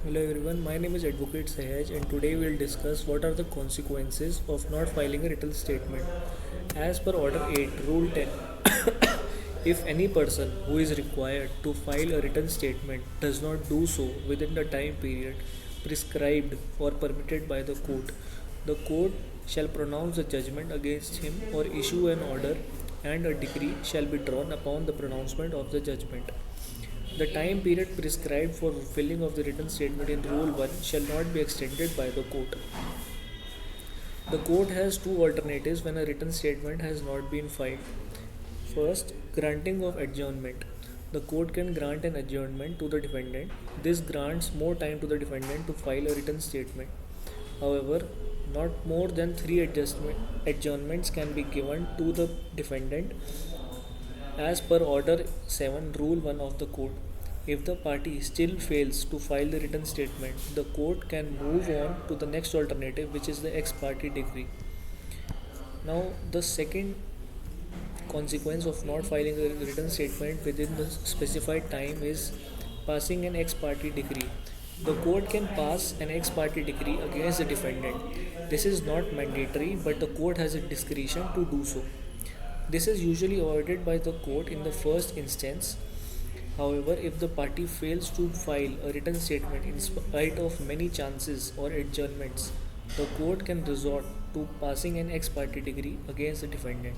Hello everyone, my name is Advocate Sahaj and today we'll discuss what are the consequences of not filing a written statement. As per Order 8, Rule 10, if any person who is required to file a written statement does not do so within the time period prescribed or permitted by the court shall pronounce a judgment against him or issue an order and a decree shall be drawn upon the pronouncement of the judgment. The time period prescribed for fulfilling of the written statement in Rule 1 shall not be extended by the court. The court has two alternatives when a written statement has not been filed. First, granting of adjournment. The court can grant an adjournment to the defendant. This grants more time to the defendant to file a written statement. However, not more than three adjournments can be given to the defendant as per Order 7, Rule 1 of the court. If the party still fails to file the written statement, the court can move on to the next alternative, which is the ex parte decree. Now, the second consequence of not filing a written statement within the specified time is passing an ex parte decree. The court can pass an ex parte decree against the defendant. This is not mandatory, but the court has a discretion to do so. This is usually avoided by the court in the first instance. However, if the party fails to file a written statement in spite of many chances or adjournments, the court can resort to passing an ex parte decree against the defendant.